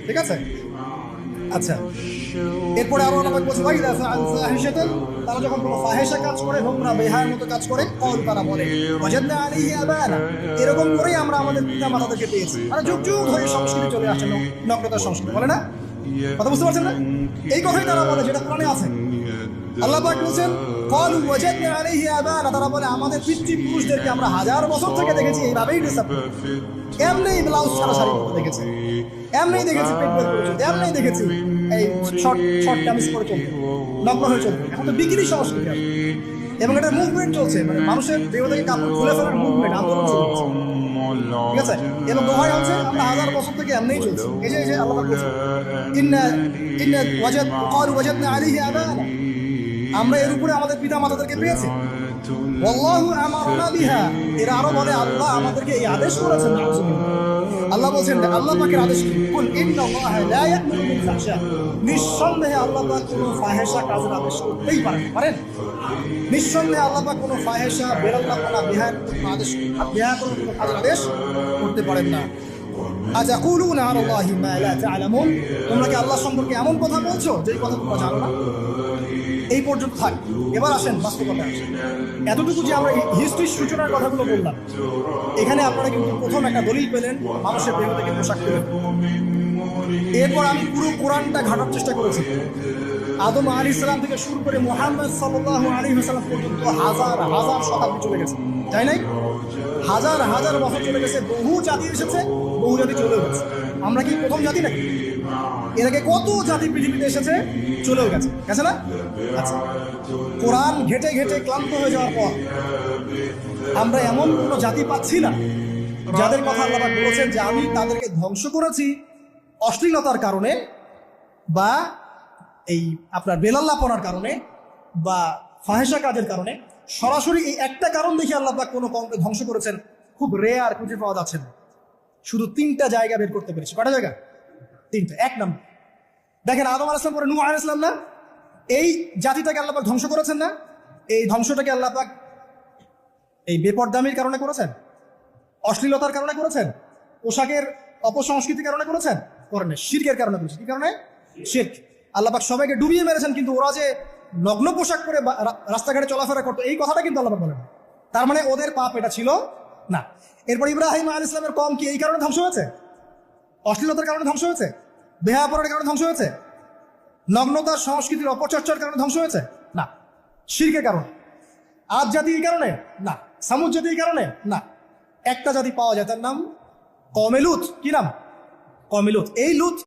ঠিক আছে? আচ্ছা, এরপরে আরো অনেক বলছে ভাই তারা যখন কোনো ফাহেসা কাজ করে, নোংরা বেহায়ের মতো কাজ করে, তারা বলে ওয়াজাদনা আলাইহি আবানা, এরকম করেই আমরা আমাদের পিতা মাতাদেরকে পেয়েছি। মানে যুগ যুগ ধরে সংস্কৃতি চলে আসছে, নগ্নতার সংস্কৃতি, বলে না? কথা বুঝতে পারছেন না? এই কথাই তারা বলে, যেটা কোরআনে আছে। আল্লাহ পাক বলেছেন ক্বালু ওয়াজাদনা আলাইহি আবানা, তারা বলে আমাদের পিতৃপুরুষদেরকে আমরা হাজার বছর থেকে দেখেছি এইভাবেই ড্রেসআপ করে, এমনি ব্লাউজ ছাড়া শাড়ি পরে দেখেছি, এমনি দেখেছি পেট বের করে চলতে, এমনি দেখেছি এই শর্ট কামিজ পরে চলতে, নগ্ন হয়ে চলতে। এখন তো বিকিনি সংস্কৃতি আছে এবং এটা মুভমেন্ট চলছে, মানে মানুষের দেহ থেকে কাপড় খুলে ফেলার মুভমেন্ট, আন্দোলন চলছে। ঠিক আছে? এবং দোহাই হচ্ছে আমরা হাজার বছর থেকে এমনিই চলছে। এই যে আল্লাহ পাক বলছেন ওয়াজাদনা আলাইহি আবানা, আমরা এর উপরে আমাদের পিতা মাতাদেরকে পেয়েছি। ওয়াল্লাহু আমারনা বিহা, এরা আরো বলে আল্লাহ আমাদেরকে এই আদেশ করেছেন। আল্লাহ বলছেন, আল্লাহ পাকের আদেশ কি? কুল ইন্নাল্লাহা লা ইয়া'মুরু বিল ফাহশা, নিঃসন্দেহে আল্লাহ পাক কোনো ফাহেসা কাজের আদেশ করতেই পারেন? নিঃসন্দেহে আল্লাহ পাক কোনো ফাহেসা, বেরাল্লাহনা, বিহার কোনো কাজের আদেশ করতে পারেন না। আযাকুলুনা আলাল্লাহি মা লা তা'লামুন, তোমরা কি আল্লাহ সম্পর্কে এমন কথা বলছো যেই কথা তোমরা জানো না? এই পর্যন্ত থাক। এবার আসেন বাস্তবতায় আসেন। এতটুকু যে আমরা হিস্ট্রির সূচনার কথাগুলো বললাম, এখানে আপনারা কিন্তু প্রথম একটা দলিল পেলেন মানুষের দেহ থেকে পোশাক পেলেন। এরপর আমি পুরো কোরআনটা ঘাটার চেষ্টা করেছি। আদম আলাইহিস সালাম থেকে শুরু করে মুহাম্মদ সাল্লাল্লাহু আলাইহি ওয়াসাল্লাম পর্যন্ত হাজার হাজার শতাব্দী চলে গেছে, তাই নাই? হাজার হাজার বছর চলে গেছে, বহু জাতি এসেছে, বহু জাতি চলেও গেছে। আমরা কি প্রথম জাতি নাকি? এর আগে কত জাতি পৃথিবীতে এসেছে, চলেও গেছে, গেছে না? আচ্ছা, কোরআন ঘেটে ঘেটে ক্লান্ত হয়ে যাওয়ার পর আমরা এমন কোনো জাতি পাচ্ছি না যাদের কথা আল্লাহ পাক বলেছেন যে আমি তাদেরকে ধ্বংস করেছি অশ্লীলতার কারণে, বা এই আপনার বেলাল্লাপনার কারণে, বা ফাহেসা কাজের কারণে। সরাসরি এই একটা কারণ দেখে আল্লাহ পাক কোনো কওমকে ধ্বংস করেছেন খুব রেয়ার, খুঁজে পাওয়া যাচ্ছে না। শুধু 3টা জায়গা বের করতে পেরেছি। কটা জায়গা? 3টা। 1 নম্বর দেখেন, আদম আলাইহিস সালাম পরে নূহ আলাইহিস সালাম না, এই জাতিটাকে আল্লাহ পাক ধ্বংস করেছেন না? এই ধ্বংসটাকে আল্লাহ পাক এই বেপরদামির কারণে করেছেন, অশ্লীলতার কারণে করেছেন, পোশাকের অপসংস্কৃতির কারণে করেছেন? করেন না, শিরকের কারণে করেছেন। কি কারণে? শিরক। আল্লাহ পাক সবাইকে ডুবিয়ে মেরেছেন, কিন্তু ওরা যে নগ্ন পোশাক পরে রাস্তাঘাটে চলাফেরা করতো, এই কথাটা কিন্তু আল্লাহ পাক বলেন। তার মানে ওদের পাপ এটা ছিল না। এরপর ইব্রাহিম আলাইহিস সালামের কওম কি এই কারণে ধ্বংস হয়েছে? অশ্লীলতার কারণে ধ্বংস হয়েছে? বেহায়াপনার কারণে ধ্বংস হয়েছে? নগ্নতার সংস্কৃতির অপচর্চার কারণে ধ্বংস হয়েছে? না। শিরকের কারণে। আদ জাতি এই কারণে? না। সামুদ জাতি এই কারণে? না। একটা জাতি পাওয়া যায়, তার নাম কওমে লূত। কি নাম? কওমে লূত। এই লূত